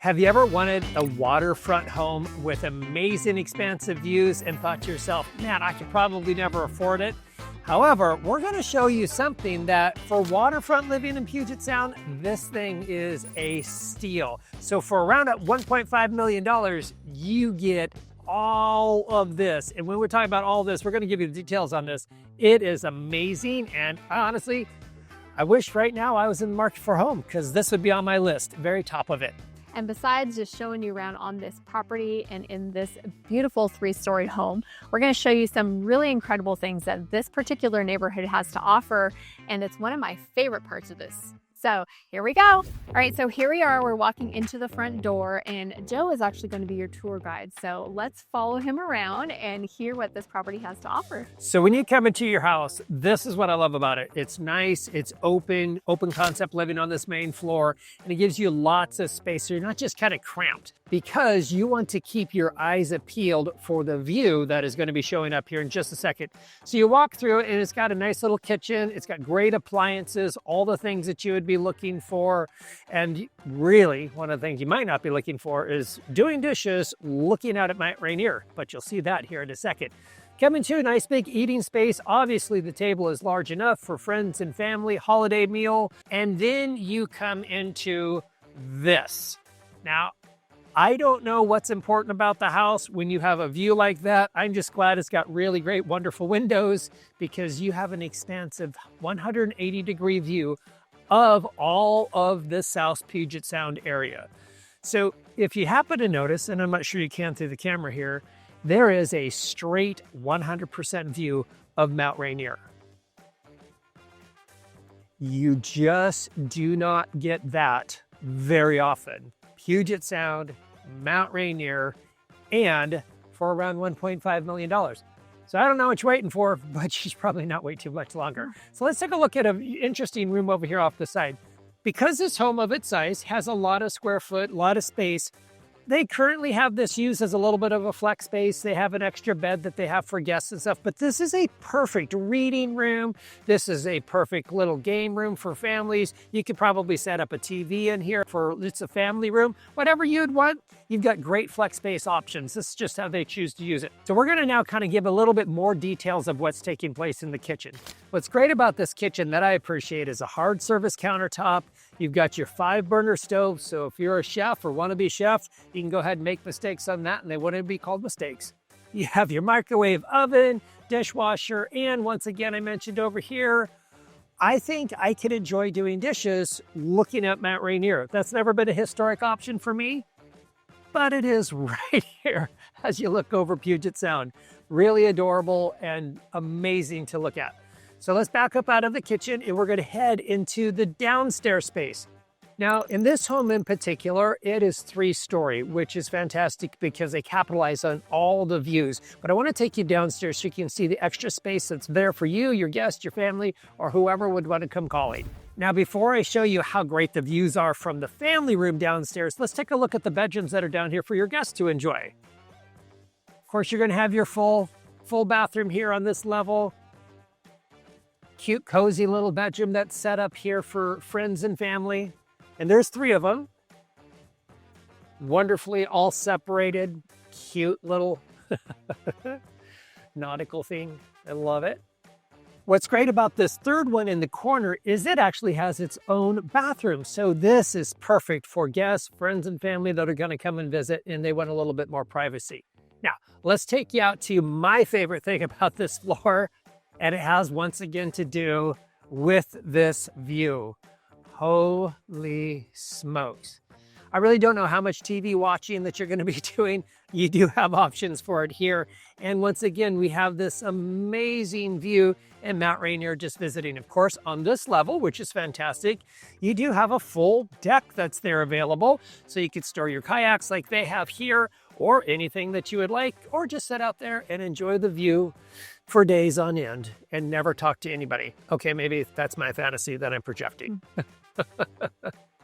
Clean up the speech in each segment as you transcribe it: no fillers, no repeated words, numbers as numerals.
Have you ever wanted a waterfront home with amazing expansive views and thought to yourself, man, I could probably never afford it? However, we're going to show you something that for waterfront living in Puget Sound, this thing is a steal. So for around $1.5 million, you get all of this. And when we're talking about all this, we're going to give you the details on this. It is amazing. And honestly, I wish right now I was in the market for a home because this would be on my list, very top of it. And besides just showing you around on this property and in this beautiful 3-story home, we're going to show you some really incredible things that this particular neighborhood has to offer. And it's one of my favorite parts of this. So here we go. All right, so here we are. We're walking into the front door and Joe is actually going to be your tour guide. So let's follow him around and hear what this property has to offer. So when you come into your house, this is what I love about it. It's nice, it's open concept living on this main floor, and it gives you lots of space. So you're not just kind of cramped because you want to keep your eyes appealed for the view that is going to be showing up here in just a second. So you walk through and it's got a nice little kitchen. It's got great appliances, all the things that you would be looking for. And really, one of the things you might not be looking for is doing dishes, looking out at Mount Rainier, but you'll see that here in a second. Come into a nice big eating space. Obviously, the table is large enough for friends and family, holiday meal. And then you come into this. Now, I don't know what's important about the house when you have a view like that. I'm just glad it's got really great, wonderful windows because you have an expansive 180-degree view of all of the South Puget Sound area. So if you happen to notice, and I'm not sure you can through the camera here, there is a straight 100% view of Mount Rainier. You just do not get that very often. Puget Sound, Mount Rainier, and for around $1.5 million. So I don't know what you're waiting for, but she's probably not wait too much longer. So let's take a look at an interesting room over here off the side. Because this home of its size has a lot of square foot, a lot of space, they currently have this used as a little bit of a flex space. They have an extra bed that they have for guests and stuff, but this is a perfect reading room. This is a perfect little game room for families. You could probably set up a TV in here for it's a family room, whatever you'd want. You've got great flex space options. This is just how they choose to use it. So we're gonna now kind of give a little bit more details of what's taking place in the kitchen. What's great about this kitchen that I appreciate is a hard service countertop. You've got your 5-burner stove, so if you're a chef or wanna be chef, you can go ahead and make mistakes on that and they wouldn't be called mistakes. You have your microwave oven, dishwasher, and once again, I mentioned over here, I think I could enjoy doing dishes looking at Mount Rainier. That's never been a historic option for me, but it is right here as you look over Puget Sound. Really adorable and amazing to look at. So let's back up out of the kitchen and we're going to head into the downstairs space. Now, in this home in particular, it is 3-story, which is fantastic because they capitalize on all the views. But I want to take you downstairs so you can see the extra space that's there for you, your guests, your family, or whoever would want to come calling. Now, before I show you how great the views are from the family room downstairs, let's take a look at the bedrooms that are down here for your guests to enjoy. Of course, you're going to have your full bathroom here on this level. Cute, cozy little bedroom that's set up here for friends and family. And there's 3 of them. Wonderfully all separated, cute little nautical thing. I love it. What's great about this 3rd one in the corner is it actually has its own bathroom. So this is perfect for guests, friends, and family that are going to come and visit and they want a little bit more privacy. Now, let's take you out to my favorite thing about this floor. And it has once again to do with this view. Holy smokes. I really don't know how much TV watching that you're going to be doing. You do have options for it here. And once again, we have this amazing view in Mount Rainier just visiting. Of course, on this level, which is fantastic, you do have a full deck that's there available. So you could store your kayaks like they have here or anything that you would like, or just sit out there and enjoy the view for days on end and never talk to anybody. Okay, maybe that's my fantasy that I'm projecting.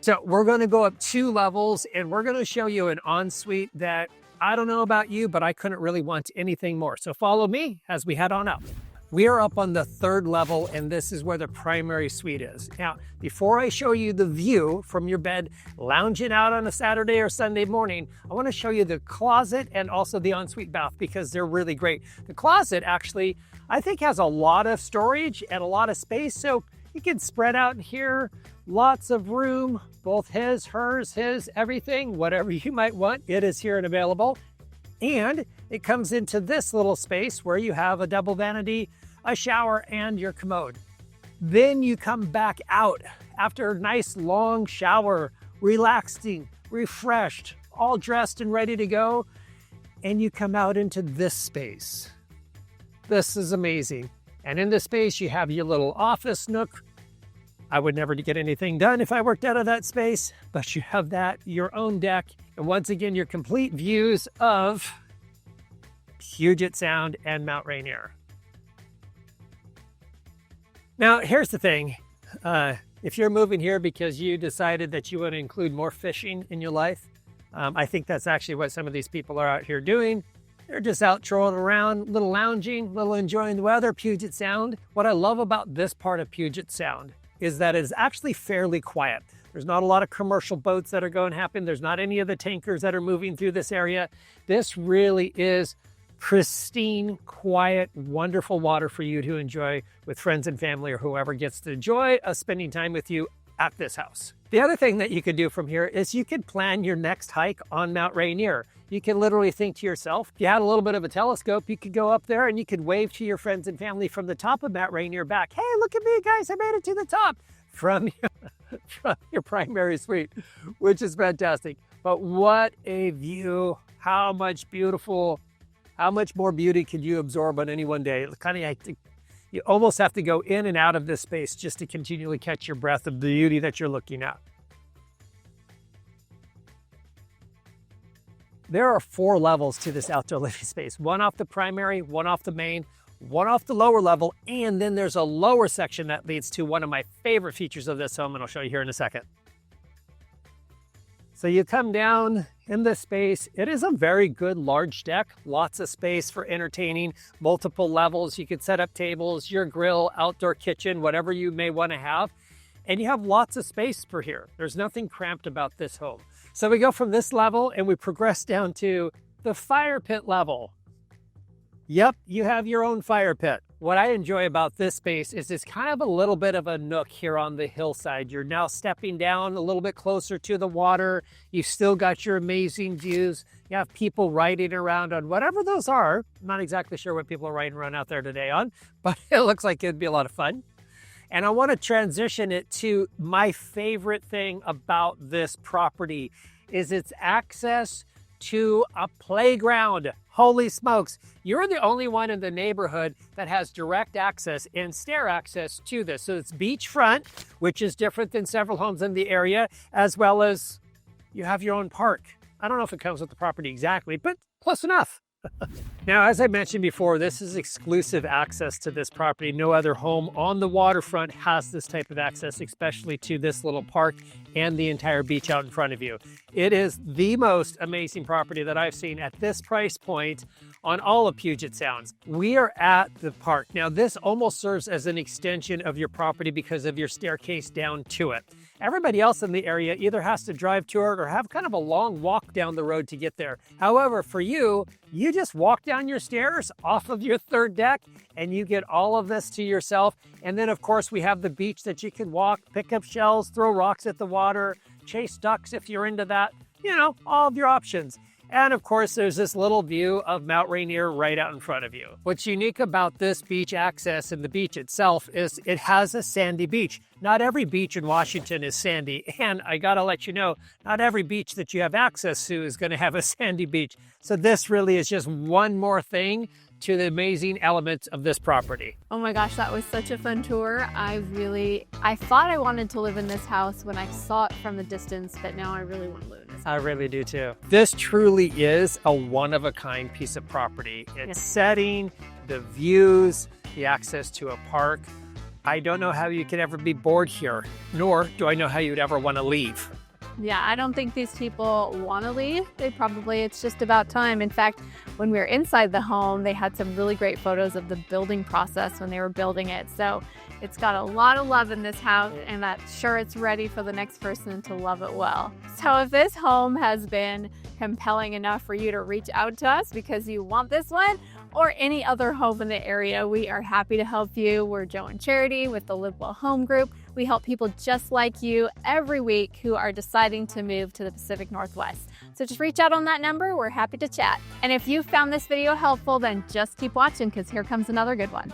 So we're going to go up 2 levels and we're going to show you an ensuite that I don't know about you, but I couldn't really want anything more. So follow me as we head on up. We are up on the 3rd level, and this is where the primary suite is. Now, before I show you the view from your bed, lounging out on a Saturday or Sunday morning, I want to show you the closet and also the ensuite bath because they're really great. The closet actually, I think, has a lot of storage and a lot of space, so you can spread out in here, lots of room, both his, hers, his, everything, whatever you might want, it is here and available. And it comes into this little space where you have a double vanity, a shower, and your commode. Then you come back out after a nice long shower, relaxing, refreshed, all dressed and ready to go, and you come out into this space. This is amazing. And in this space, you have your little office nook. I would never get anything done if I worked out of that space, but you have that, your own deck, and once again, your complete views of Puget Sound and Mount Rainier. Now, here's the thing. If you're moving here because you decided that you want to include more fishing in your life, I think that's actually what some of these people are out here doing. They're just out trolling around, little lounging, little enjoying the weather, Puget Sound. What I love about this part of Puget Sound is that it's actually fairly quiet. There's not a lot of commercial boats that are going to happen. There's not any of the tankers that are moving through this area. This really is pristine, quiet, wonderful water for you to enjoy with friends and family or whoever gets the joy of spending time with you at this house. The other thing that you could do from here is you could plan your next hike on Mount Rainier. You can literally think to yourself, if you had a little bit of a telescope, you could go up there and you could wave to your friends and family from the top of Mount Rainier back. Hey, look at me, guys, I made it to the top from your primary suite, which is fantastic. But what a view. How much more beauty could you absorb on any one day? You almost have to go in and out of this space just to continually catch your breath of the beauty that you're looking at. There are 4 levels to this outdoor living space. One off the primary, one off the main, one off the lower level, and then there's a lower section that leads to one of my favorite features of this home, and I'll show you here in a second. So you come down in this space. It is a very good large deck, lots of space for entertaining, multiple levels. You could set up tables, your grill, outdoor kitchen, whatever you may want to have. And you have lots of space for here. There's nothing cramped about this home. So we go from this level and we progress down to the fire pit level. Yep, you have your own fire pit. What I enjoy about this space is it's kind of a little bit of a nook here on the hillside. You're now stepping down a little bit closer to the water. You've still got your amazing views. You have people riding around on whatever those are. I'm not exactly sure what people are riding around out there today on, but it looks like it'd be a lot of fun. And I want to transition it to my favorite thing about this property is its access to a playground. Holy smokes, you're the only one in the neighborhood that has direct access and stair access to this. So it's beachfront, which is different than several homes in the area, as well as you have your own park. I don't know if it comes with the property exactly, but close enough. Now, as I mentioned before, this is exclusive access to this property. No other home on the waterfront has this type of access, especially to this little park and the entire beach out in front of you. It is the most amazing property that I've seen at this price point on all of Puget Sound. We are at the park. Now, this almost serves as an extension of your property because of your staircase down to it. Everybody else in the area either has to drive to it or have kind of a long walk down the road to get there. However, for you, you just walk down your stairs off of your 3rd deck and you get all of this to yourself. And then, of course, we have the beach that you can walk, pick up shells, throw rocks at the water, chase ducks if you're into that. You know, all of your options. And of course, there's this little view of Mount Rainier right out in front of you. What's unique about this beach access and the beach itself is it has a sandy beach. Not every beach in Washington is sandy. And I gotta let you know, not every beach that you have access to is gonna have a sandy beach. So this really is just one more thing to the amazing elements of this property. Oh my gosh, that was such a fun tour. I thought I wanted to live in this house when I saw it from the distance, but now I really want to live in this house. I really do too. This truly is a one-of-a-kind piece of property. Its setting, the views, the access to a park. I don't know how you could ever be bored here, nor do I know how you'd ever want to leave. Yeah, I don't think these people want to leave. It's just about time. In fact, when we were inside the home, they had some really great photos of the building process when they were building it. So it's got a lot of love in this house, and I'm sure it's ready for the next person to love it well. So if this home has been compelling enough for you to reach out to us because you want this one, or any other home in the area, we are happy to help you. We're Joe and Charity with the Live Well Home Group. We help people just like you every week who are deciding to move to the Pacific Northwest. So just reach out on that number. We're happy to chat. And if you found this video helpful, then just keep watching because here comes another good one.